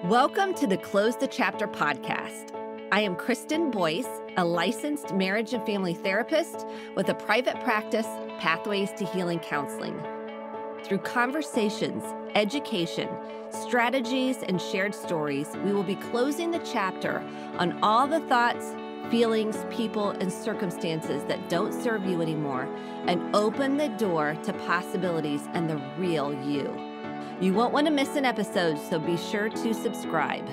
Welcome to the Close the Chapter podcast. I am Kristen Boyce, a licensed marriage and family therapist with a private practice, Pathways to Healing Counseling. Through conversations, education, strategies, and shared stories, we will be closing the chapter on all the thoughts, feelings, people, and circumstances that don't serve you anymore and open the door to possibilities and the real you. You won't want to miss an episode, so be sure to subscribe.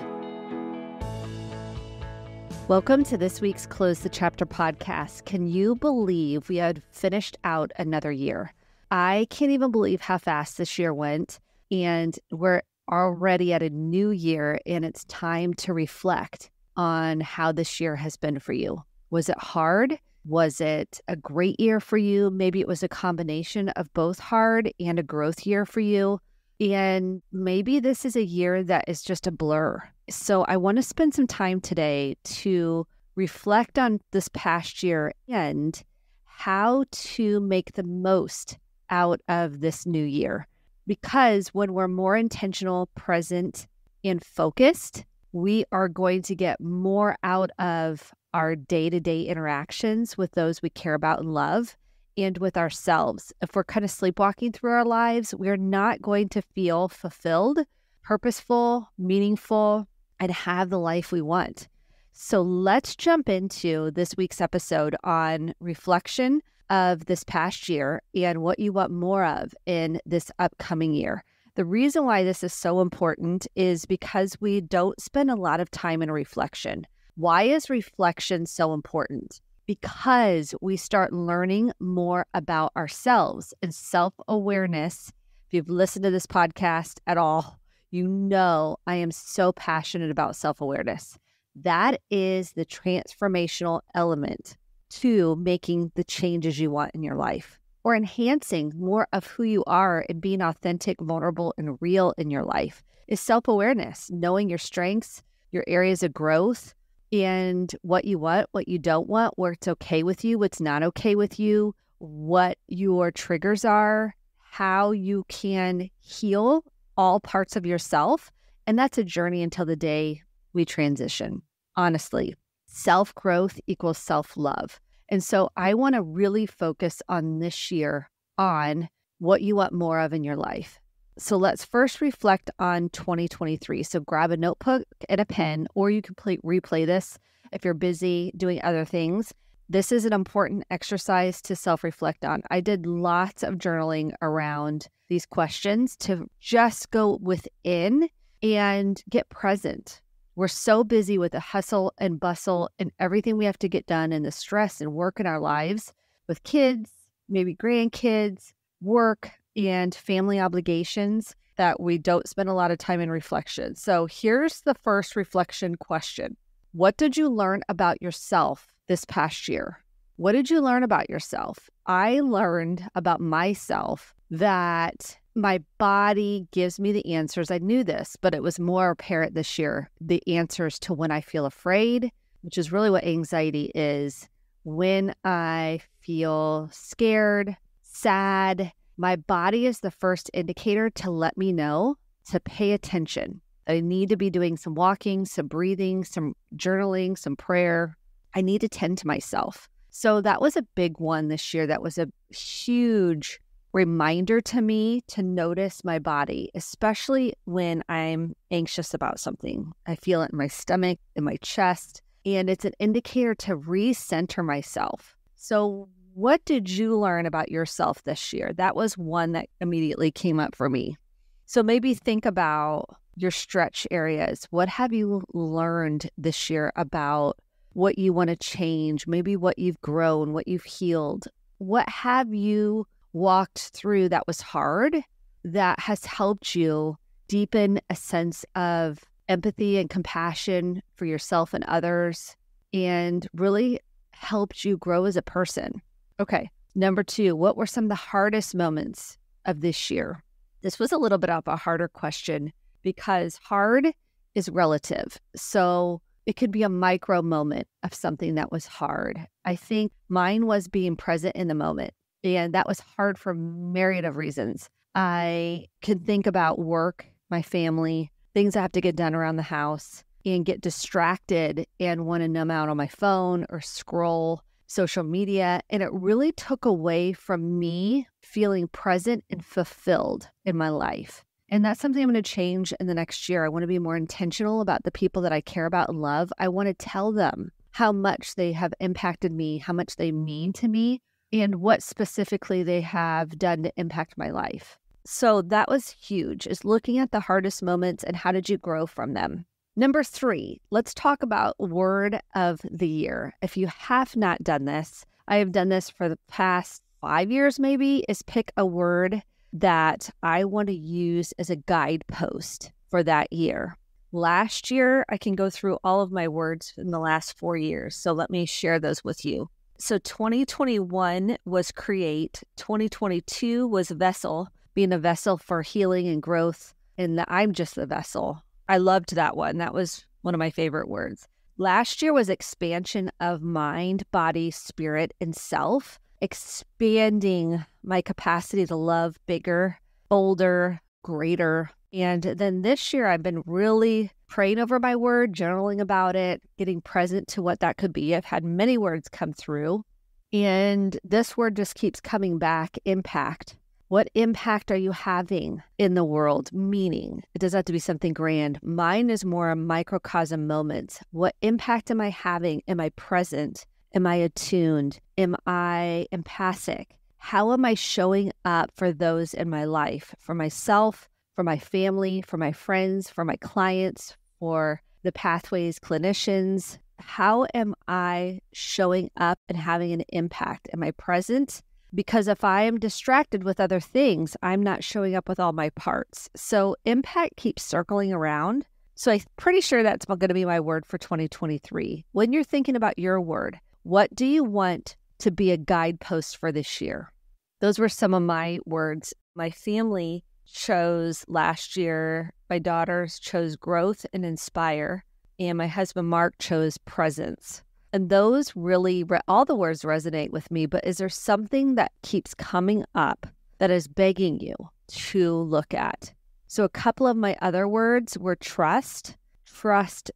Welcome to this week's Close the Chapter podcast. Can you believe we had finished out another year? I can't even believe how fast this year went, and we're already at a new year, and it's time to reflect on how this year has been for you. Was it hard? Was it a great year for you? Maybe it was a combination of both hard and a growth year for you. And maybe this is a year that is just a blur. So I want to spend some time today to reflect on this past year and how to make the most out of this new year. Because when we're more intentional, present, and focused, we are going to get more out of our day-to-day interactions with those we care about and love, and with ourselves. If we're kind of sleepwalking through our lives, we're not going to feel fulfilled, purposeful, meaningful, and have the life we want. So let's jump into this week's episode on reflection of this past year and what you want more of in this upcoming year. The reason why this is so important is because we don't spend a lot of time in reflection. Why is reflection so important? Because we start learning more about ourselves and self-awareness. If you've listened to this podcast at all, you know I am so passionate about self-awareness. That is the transformational element to making the changes you want in your life, or enhancing more of who you are and being authentic, vulnerable, and real in your life is self-awareness, knowing your strengths, your areas of growth, and what you want, what you don't want, what's okay with you, what's not okay with you, what your triggers are, how you can heal all parts of yourself. And that's a journey until the day we transition. Honestly, self-growth equals self-love. And so I want to really focus on this year on what you want more of in your life. So let's first reflect on 2023. So grab a notebook and a pen, or you can replay this if you're busy doing other things. This is an important exercise to self-reflect on. I did lots of journaling around these questions to just go within and get present. We're so busy with the hustle and bustle and everything we have to get done and the stress and work in our lives with kids, maybe grandkids, work, and family obligations that we don't spend a lot of time in reflection. So here's the first reflection question. What did you learn about yourself this past year? What did you learn about yourself? I learned about myself that my body gives me the answers. I knew this, but it was more apparent this year. The answers to when I feel afraid, which is really what anxiety is. When I feel scared, sad, my body is the first indicator to let me know to pay attention. I need to be doing some walking, some breathing, some journaling, some prayer. I need to tend to myself. So that was a big one this year. That was a huge reminder to me to notice my body, especially when I'm anxious about something. I feel it in my stomach, in my chest, and it's an indicator to recenter myself. So what did you learn about yourself this year? That was one that immediately came up for me. So maybe think about your stretch areas. What have you learned this year about what you want to change? Maybe what you've grown, what you've healed. What have you walked through that was hard that has helped you deepen a sense of empathy and compassion for yourself and others and really helped you grow as a person? Okay, number 2, what were some of the hardest moments of this year? This was a little bit of a harder question because hard is relative. So it could be a micro moment of something that was hard. I think mine was being present in the moment, and that was hard for a myriad of reasons. I can think about work, my family, things I have to get done around the house and get distracted and want to numb out on my phone or scroll social media. And it really took away from me feeling present and fulfilled in my life. And that's something I'm going to change in the next year. I want to be more intentional about the people that I care about and love. I want to tell them how much they have impacted me, how much they mean to me, and what specifically they have done to impact my life. So that was huge, is looking at the hardest moments and how did you grow from them. Number 3, let's talk about word of the year. If you have not done this, I have done this for the past 5 years maybe, is pick a word that I want to use as a guidepost for that year. Last year, I can go through all of my words in the last 4 years. So let me share those with you. So 2021 was create. 2022 was vessel, being a vessel for healing and growth. And I'm just the vessel. I loved that one. That was one of my favorite words. Last year was expansion of mind, body, spirit, and self. Expanding my capacity to love bigger, bolder, greater. And then this year, I've been really praying over my word, journaling about it, getting present to what that could be. I've had many words come through, and this word just keeps coming back, impact. What impact are you having in the world? Meaning, it doesn't have to be something grand. Mine is more a microcosm moments. What impact am I having? Am I present? Am I attuned? Am I empathic? How am I showing up for those in my life, for myself, for my family, for my friends, for my clients, for the Pathways clinicians? How am I showing up and having an impact? Am I present? Because if I am distracted with other things, I'm not showing up with all my parts. So impact keeps circling around. So I'm pretty sure that's going to be my word for 2023. When you're thinking about your word, what do you want to be a guidepost for this year? Those were some of my words. My family chose last year, my daughters chose growth and inspire, and my husband Mark chose presence. And those really, all the words resonate with me, but is there something that keeps coming up that is begging you to look at? So a couple of my other words were trust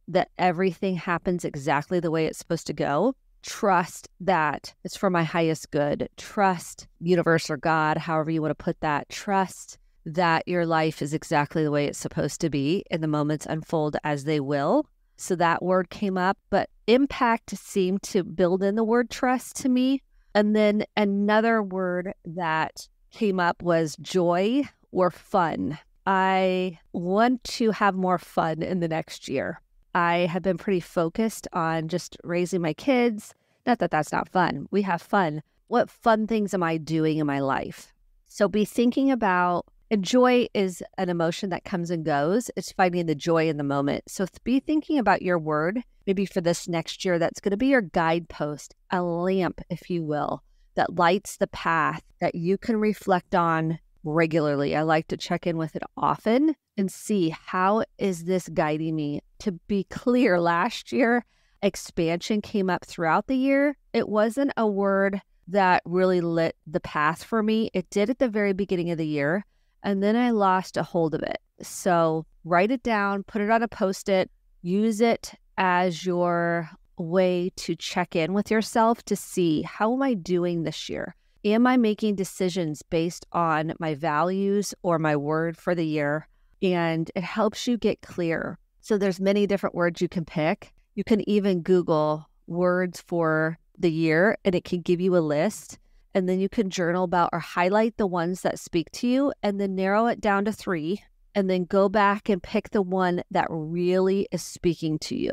that everything happens exactly the way it's supposed to go. Trust that it's for my highest good. Trust universe or God, however you want to put that. Trust that your life is exactly the way it's supposed to be and the moments unfold as they will. So that word came up, but impact seemed to build in the word trust to me. And then another word that came up was joy or fun. I want to have more fun in the next year. I have been pretty focused on just raising my kids. Not that that's not fun. We have fun. What fun things am I doing in my life? So be thinking about, and joy is an emotion that comes and goes. It's finding the joy in the moment. So be thinking about your word, maybe for this next year, that's going to be your guidepost, a lamp, if you will, that lights the path that you can reflect on regularly. I like to check in with it often and see, how is this guiding me? To be clear, last year, expansion came up throughout the year. It wasn't a word that really lit the path for me. It did at the very beginning of the year, and then I lost a hold of it. So write it down, put it on a Post-it, use it as your way to check in with yourself to see, how am I doing this year? Am I making decisions based on my values or my word for the year? And it helps you get clear. So there's many different words you can pick. You can even Google words for the year and it can give you a list. And then you can journal about or highlight the ones that speak to you and then narrow it down to 3 and then go back and pick the one that really is speaking to you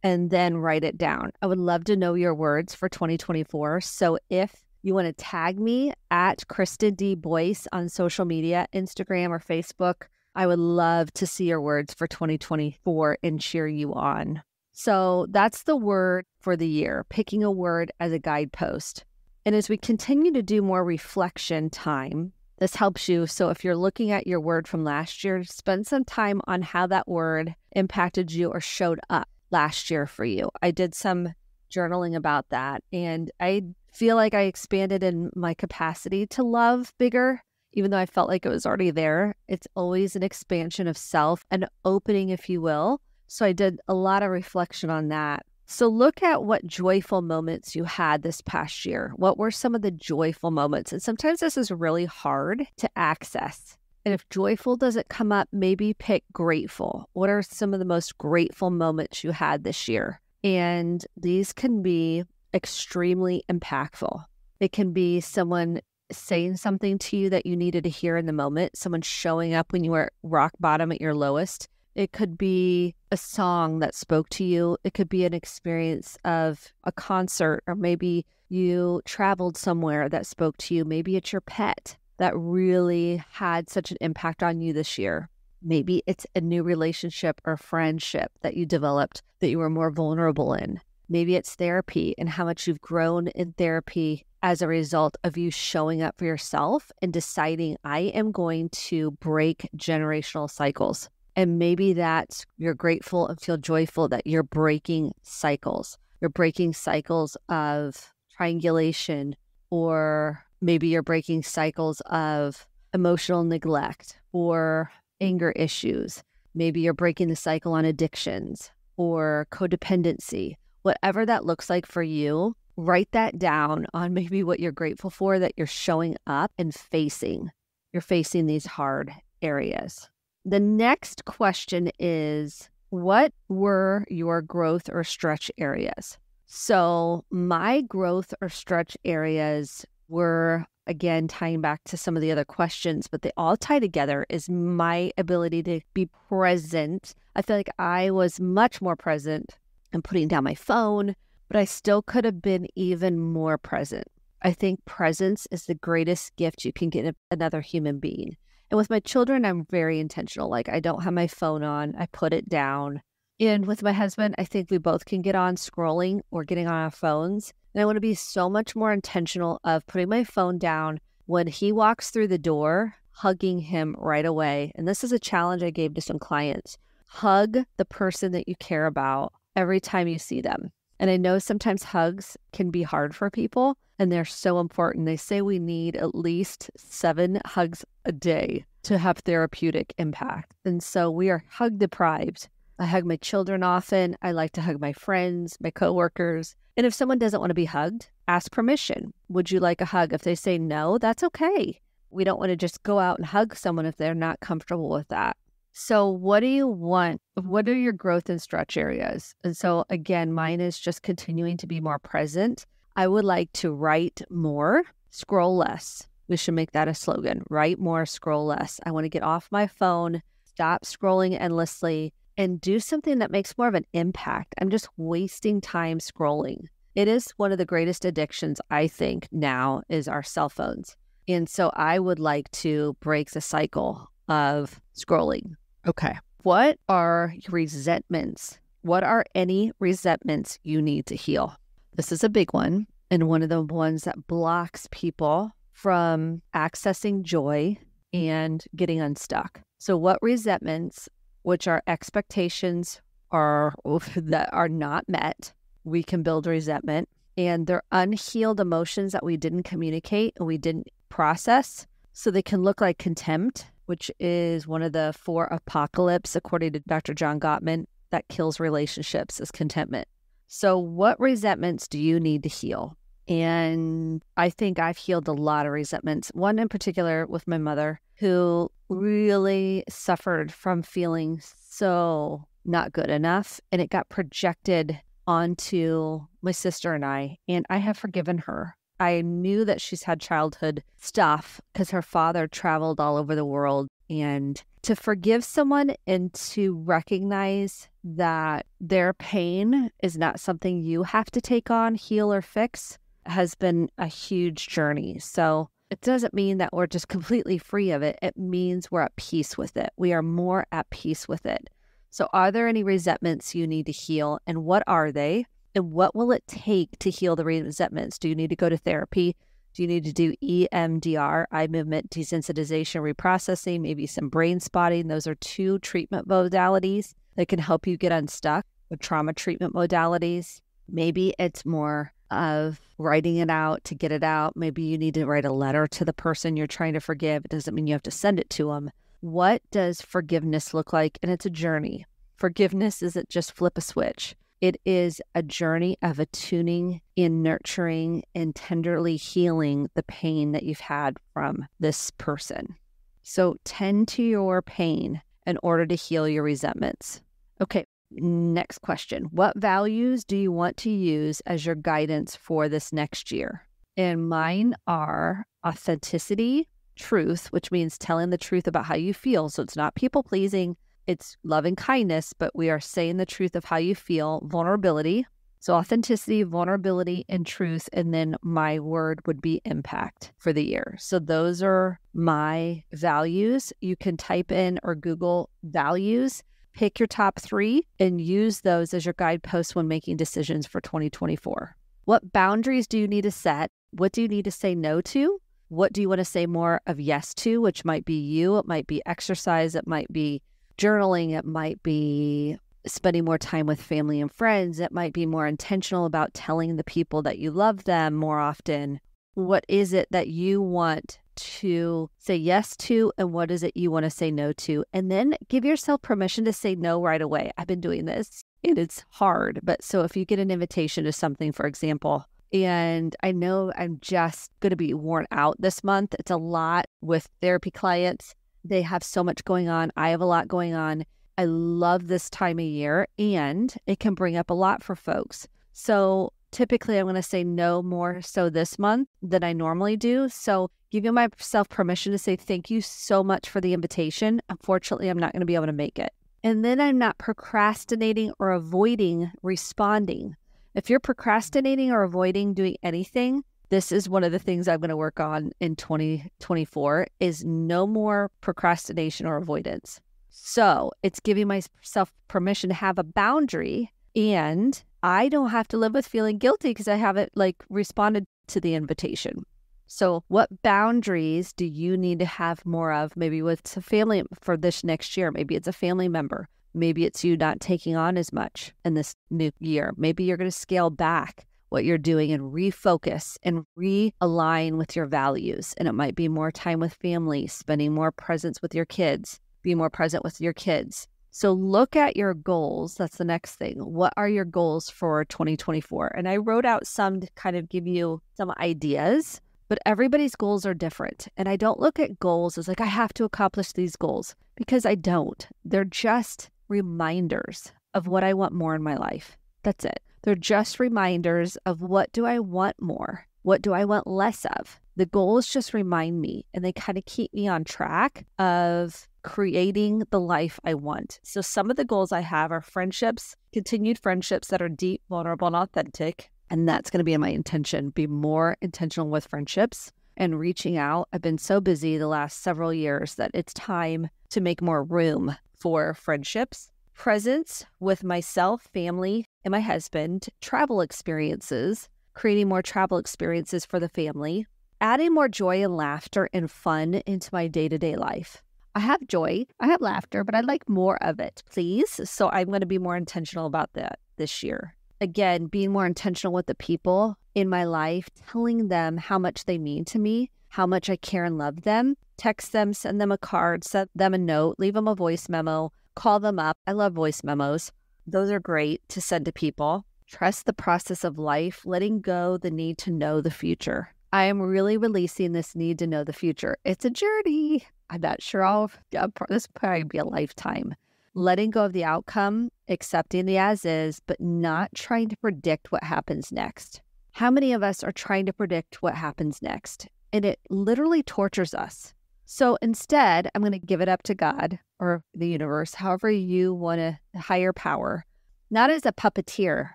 and then write it down. I would love to know your words for 2024. So if you want to tag me at Kristen D. Boyce on social media, Instagram or Facebook, I would love to see your words for 2024 and cheer you on. So that's the word for the year, picking a word as a guidepost. And as we continue to do more reflection time, this helps you. So if you're looking at your word from last year, spend some time on how that word impacted you or showed up last year for you. I did some journaling about that, and I feel like I expanded in my capacity to love bigger even though I felt like it was already there. It's always an expansion of self, an opening, if you will. So I did a lot of reflection on that. So look at what joyful moments you had this past year. What were some of the joyful moments? And sometimes this is really hard to access. And if joyful doesn't come up, maybe pick grateful. What are some of the most grateful moments you had this year? And these can be extremely impactful. It can be someone saying something to you that you needed to hear in the moment, someone showing up when you were rock bottom at your lowest. It could be a song that spoke to you. It could be an experience of a concert, or maybe you traveled somewhere that spoke to you. Maybe it's your pet that really had such an impact on you this year. Maybe it's a new relationship or friendship that you developed that you were more vulnerable in. Maybe it's therapy and how much you've grown in therapy as a result of you showing up for yourself and deciding, I am going to break generational cycles. And maybe that's, you're grateful and feel joyful that you're breaking cycles. You're breaking cycles of triangulation, or maybe you're breaking cycles of emotional neglect or anger issues. Maybe you're breaking the cycle on addictions or codependency. Whatever that looks like for you, write that down on maybe what you're grateful for that you're showing up and facing. You're facing these hard areas. The next question is, what were your growth or stretch areas? So my growth or stretch areas were, again, tying back to some of the other questions, but they all tie together, is my ability to be present. I feel like I was much more present and putting down my phone, but I still could have been even more present. I think presence is the greatest gift you can get another human being. And with my children, I'm very intentional. Like, I don't have my phone on. I put it down. And with my husband, I think we both can get on scrolling or getting on our phones. And I want to be so much more intentional of putting my phone down when he walks through the door, hugging him right away. And this is a challenge I gave to some clients. Hug the person that you care about every time you see them. And I know sometimes hugs can be hard for people, and they're so important. They say we need at least 7 hugs a day to have therapeutic impact. And so we are hug deprived. I hug my children often. I like to hug my friends, my coworkers. And if someone doesn't want to be hugged, ask permission. Would you like a hug? If they say no, that's okay. We don't want to just go out and hug someone if they're not comfortable with that. So what do you want? What are your growth and stretch areas? And so again, mine is just continuing to be more present. I would like to write more, scroll less. We should make that a slogan. Write more, scroll less. I want to get off my phone, stop scrolling endlessly, and do something that makes more of an impact. I'm just wasting time scrolling. It is one of the greatest addictions, I think, now is our cell phones. And so I would like to break the cycle of scrolling. Okay. What are your resentments? What are any resentments you need to heal? This is a big one, and one of the ones that blocks people from accessing joy and getting unstuck. So what resentments, which are expectations that are not met, we can build resentment, and they're unhealed emotions that we didn't communicate and we didn't process. So they can look like contempt, which is one of the 4 apocalypse, according to Dr. John Gottman, that kills relationships, is contentment. So what resentments do you need to heal? And I think I've healed a lot of resentments. One in particular with my mother, who really suffered from feeling so not good enough. And it got projected onto my sister and I have forgiven her. I knew that she's had childhood stuff because her father traveled all over the world. And to forgive someone and to recognize that their pain is not something you have to take on, heal, or fix has been a huge journey. So it doesn't mean that we're just completely free of it. It means we're at peace with it. We are more at peace with it. So are there any resentments you need to heal? And what are they? And what will it take to heal the resentments? Do you need to go to therapy? Do you need to do EMDR, eye movement desensitization reprocessing, maybe some brain spotting? Those are 2 treatment modalities that can help you get unstuck with trauma treatment modalities. Maybe it's more of writing it out to get it out. Maybe you need to write a letter to the person you're trying to forgive. It doesn't mean you have to send it to them. What does forgiveness look like? And it's a journey. Forgiveness isn't just flip a switch. It is a journey of attuning and nurturing and tenderly healing the pain that you've had from this person. So tend to your pain in order to heal your resentments. Okay, next question. What values do you want to use as your guidance for this next year? And mine are authenticity, truth, which means telling the truth about how you feel. So it's not people pleasing. It's loving kindness, but we are saying the truth of how you feel. Vulnerability. So authenticity, vulnerability, and truth. And then my word would be impact for the year. So those are my values. You can type in or Google values, pick your top 3, and use those as your guideposts when making decisions for 2024. What boundaries do you need to set? What do you need to say no to? What do you want to say more of yes to, which might be you, it might be exercise, it might be journaling, it might be spending more time with family and friends, it might be more intentional about telling the people that you love them more often. What is it that you want to say yes to, and what is it you want to say no to? And then give yourself permission to say no right away. I've been doing this, and it's hard. But so if you get an invitation to something, for example, and I know I'm just going to be worn out this month. It's a lot with therapy clients. They have so much going on. I have a lot going on. I love this time of year, and it can bring up a lot for folks. So typically I'm going to say no more so this month than I normally do. So giving myself permission to say thank you so much for the invitation. Unfortunately, I'm not going to be able to make it. And then I'm not procrastinating or avoiding responding. If you're procrastinating or avoiding doing anything, this is one of the things I'm going to work on in 2024 is no more procrastination or avoidance. So it's giving myself permission to have a boundary, and I don't have to live with feeling guilty because I haven't responded to the invitation. So what boundaries do you need to have more of? Maybe with a family for this next year. Maybe it's a family member. Maybe it's you not taking on as much in this new year. Maybe you're going to scale back what you're doing and refocus and realign with your values. And it might be more time with family, spending more presence with your kids, be more present with your kids. So look at your goals. That's the next thing. What are your goals for 2024? And I wrote out some to kind of give you some ideas, but everybody's goals are different. And I don't look at goals as I have to accomplish these goals, because I don't. They're just reminders of what I want more in my life. That's it. They're just reminders of what do I want more? What do I want less of? The goals just remind me, and they kind of keep me on track of creating the life I want. So some of the goals I have are friendships, continued friendships that are deep, vulnerable, and authentic. And that's going to be my intention, be more intentional with friendships and reaching out. I've been so busy the last several years that it's time to make more room for friendships. Presence with myself, family, and my husband, travel experiences, creating more travel experiences for the family, adding more joy and laughter and fun into my day-to-day life. I have joy, I have laughter, but I'd like more of it, please. So I'm going to be more intentional about that this year. Again, being more intentional with the people in my life, telling them how much they mean to me, how much I care and love them. Text them, send them a card, send them a note, leave them a voice memo, call them up. I love voice memos. Those are great to send to people. Trust the process of life, letting go the need to know the future. I am really releasing this need to know the future. It's a journey. I'm not sure this will probably be a lifetime. Letting go of the outcome, accepting the as is, but not trying to predict what happens next. How many of us are trying to predict what happens next? And it literally tortures us. So instead, I'm going to give it up to God or the universe, however you want to, higher power, not as a puppeteer,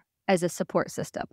as a support system,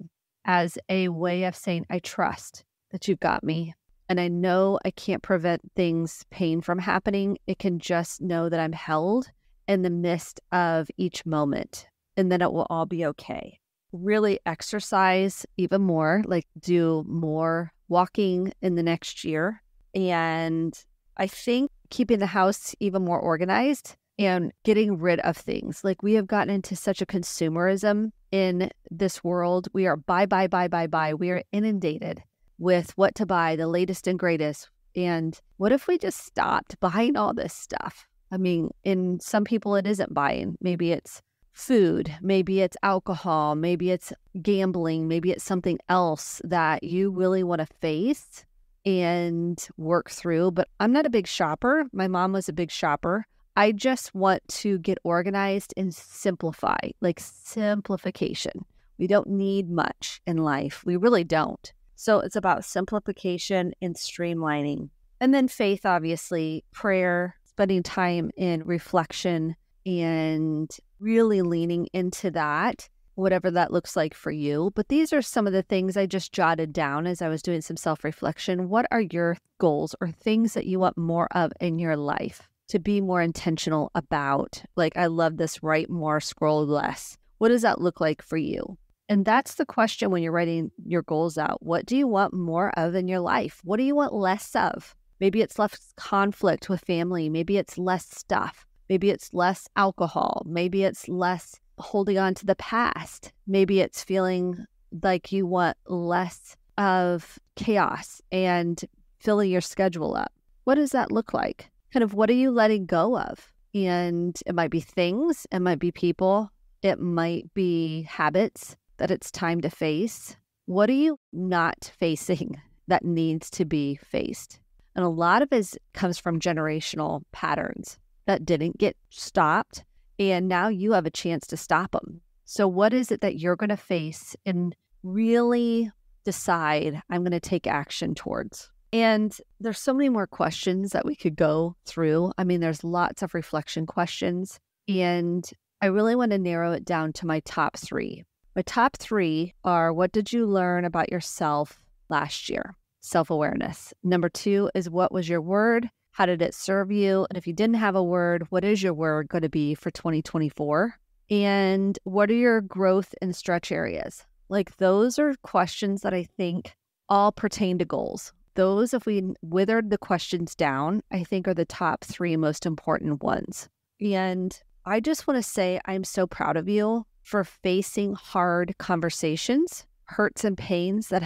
as a way of saying, I trust that you've got me. And I know I can't prevent pain from happening. It can just know that I'm held in the midst of each moment, and then it will all be okay. Really exercise even more, do more walking in the next year. And I think keeping the house even more organized and getting rid of things. We have gotten into such a consumerism in this world. We are buy. We are inundated with what to buy, the latest and greatest. And what if we just stopped buying all this stuff? I mean, in some people, it isn't buying. Maybe it's food, maybe it's alcohol, maybe it's gambling, maybe it's something else that you really want to face and work through. But I'm not a big shopper. My mom was a big shopper. I just want to get organized and simplify, like simplification. We don't need much in life. We really don't. So it's about simplification and streamlining. And then faith, obviously, prayer, spending time in reflection and really leaning into that, whatever that looks like for you. But these are some of the things I just jotted down as I was doing some self-reflection. What are your goals or things that you want more of in your life to be more intentional about? Like, I love this, write more, scroll less. What does that look like for you? And that's the question when you're writing your goals out. What do you want more of in your life? What do you want less of? Maybe it's less conflict with family. Maybe it's less stuff. Maybe it's less alcohol. Maybe it's less holding on to the past. Maybe it's feeling like you want less of chaos and filling your schedule up. What does that look like? Kind of what are you letting go of? And it might be things, it might be people, it might be habits that it's time to face. What are you not facing that needs to be faced? And a lot of it comes from generational patterns that didn't get stopped, and now you have a chance to stop them. So what is it that you're going to face and really decide I'm going to take action towards? And there's so many more questions that we could go through. I mean, there's lots of reflection questions, and I really want to narrow it down to my top 3. My top 3 are, what did you learn about yourself last year? Self-awareness. Number 2 is, what was your word? How did it serve you? And if you didn't have a word, what is your word going to be for 2024? And what are your growth and stretch areas? Like, those are questions that I think all pertain to goals. Those, if we withered the questions down, I think are the top 3 most important ones. And I just want to say I'm so proud of you for facing hard conversations, hurts and pains that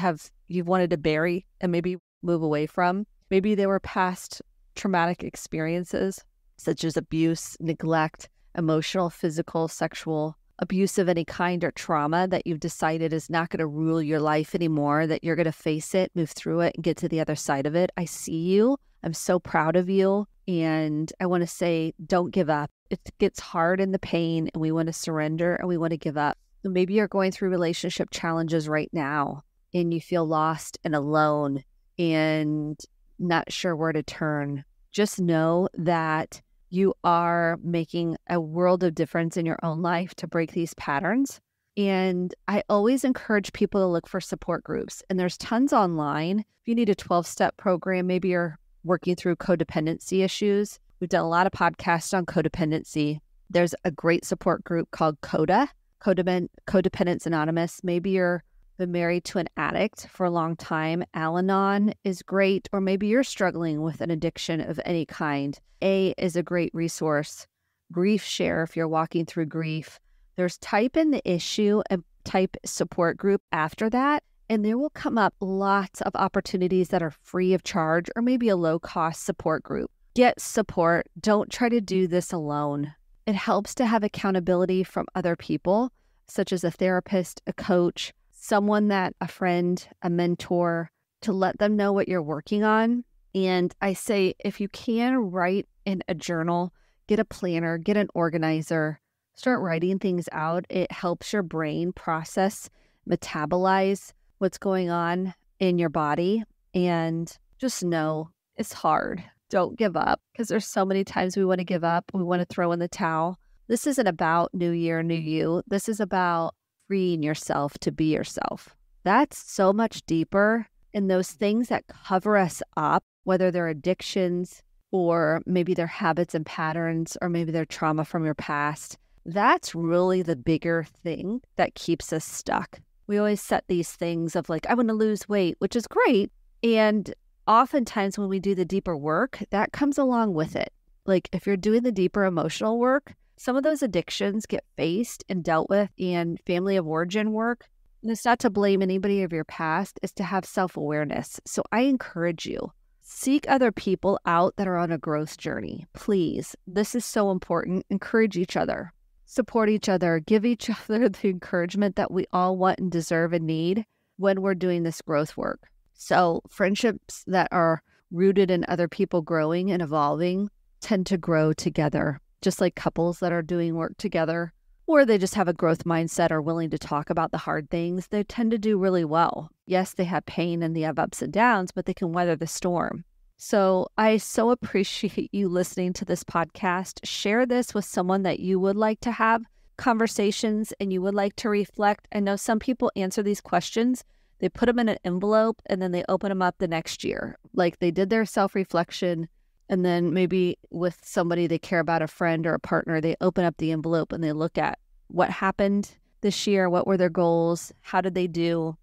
you've wanted to bury and maybe move away from. Maybe they were past traumatic experiences such as abuse, neglect, emotional, physical, sexual abuse of any kind, or trauma that you've decided is not going to rule your life anymore, that you're going to face it, move through it, and get to the other side of it. I see you. I'm so proud of you. And I want to say, don't give up. It gets hard in the pain, and we want to surrender and we want to give up. Maybe you're going through relationship challenges right now and you feel lost and alone and not sure where to turn. Just know that you are making a world of difference in your own life to break these patterns. And I always encourage people to look for support groups. And there's tons online. If you need a 12-step program, maybe you're working through codependency issues. We've done a lot of podcasts on codependency. There's a great support group called CODA, Codependence Anonymous. Maybe you're been married to an addict for a long time. Al-Anon is great. Or maybe you're struggling with an addiction of any kind. A is a great resource. Grief Share, if you're walking through grief. There's type in the issue and type support group after that, and there will come up lots of opportunities that are free of charge or maybe a low-cost support group. Get support. Don't try to do this alone. It helps to have accountability from other people, such as a therapist, a coach, a friend, a mentor, to let them know what you're working on. And I say, if you can, write in a journal, get a planner, get an organizer, start writing things out. It helps your brain process, metabolize what's going on in your body. And just know it's hard. Don't give up, because there's so many times we want to give up. We want to throw in the towel. This isn't about new year, new you. This is about freeing yourself to be yourself. That's so much deeper. And those things that cover us up, whether they're addictions or maybe they're habits and patterns, or maybe they're trauma from your past, that's really the bigger thing that keeps us stuck. We always set these things of like, I want to lose weight, which is great. And oftentimes when we do the deeper work, that comes along with it. Like if you're doing the deeper emotional work, some of those addictions get faced and dealt with in family of origin work. And it's not to blame anybody of your past, it's to have self-awareness. So I encourage you, seek other people out that are on a growth journey. Please, this is so important. Encourage each other, support each other, give each other the encouragement that we all want and deserve and need when we're doing this growth work. So friendships that are rooted in other people growing and evolving tend to grow together, just like couples that are doing work together, or they just have a growth mindset, are willing to talk about the hard things. They tend to do really well. Yes, they have pain and they have ups and downs, but they can weather the storm. So I so appreciate you listening to this podcast. Share this with someone that you would like to have conversations and you would like to reflect. I know some people answer these questions. They put them in an envelope and then they open them up the next year. Like they did their self-reflection, and then maybe with somebody they care about, a friend or a partner, they open up the envelope and they look at what happened this year, what were their goals, how did they do?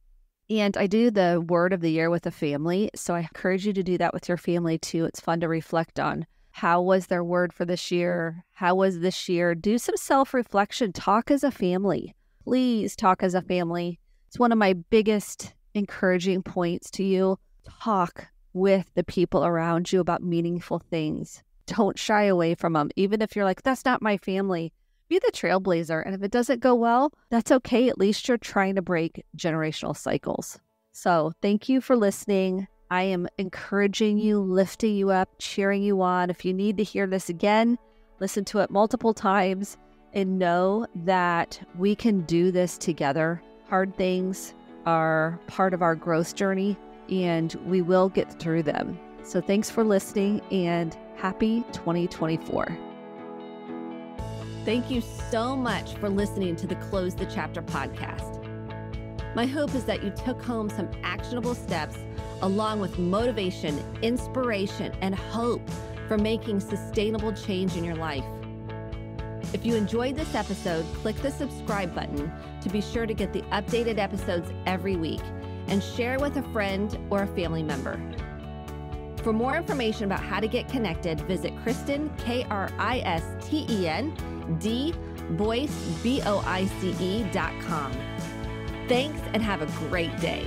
And I do the word of the year with a family. So I encourage you to do that with your family too. It's fun to reflect on how was their word for this year? How was this year? Do some self-reflection. Talk as a family. Please talk as a family. It's one of my biggest encouraging points to you. Talk with the people around you about meaningful things. Don't shy away from them. Even if you're like, that's not my family, be the trailblazer. And if it doesn't go well, that's okay. At least you're trying to break generational cycles. So thank you for listening. I am encouraging you, lifting you up, cheering you on. If you need to hear this again, listen to it multiple times and know that we can do this together. Hard things are part of our growth journey and we will get through them. So thanks for listening and happy 2024. Thank you so much for listening to the Close the Chapter podcast. My hope is that you took home some actionable steps along with motivation, inspiration, and hope for making sustainable change in your life. If you enjoyed this episode, click the subscribe button to be sure to get the updated episodes every week and share with a friend or a family member. For more information about how to get connected, visit Kristen, Kristen, Boyce, BOICE.com. Thanks and have a great day.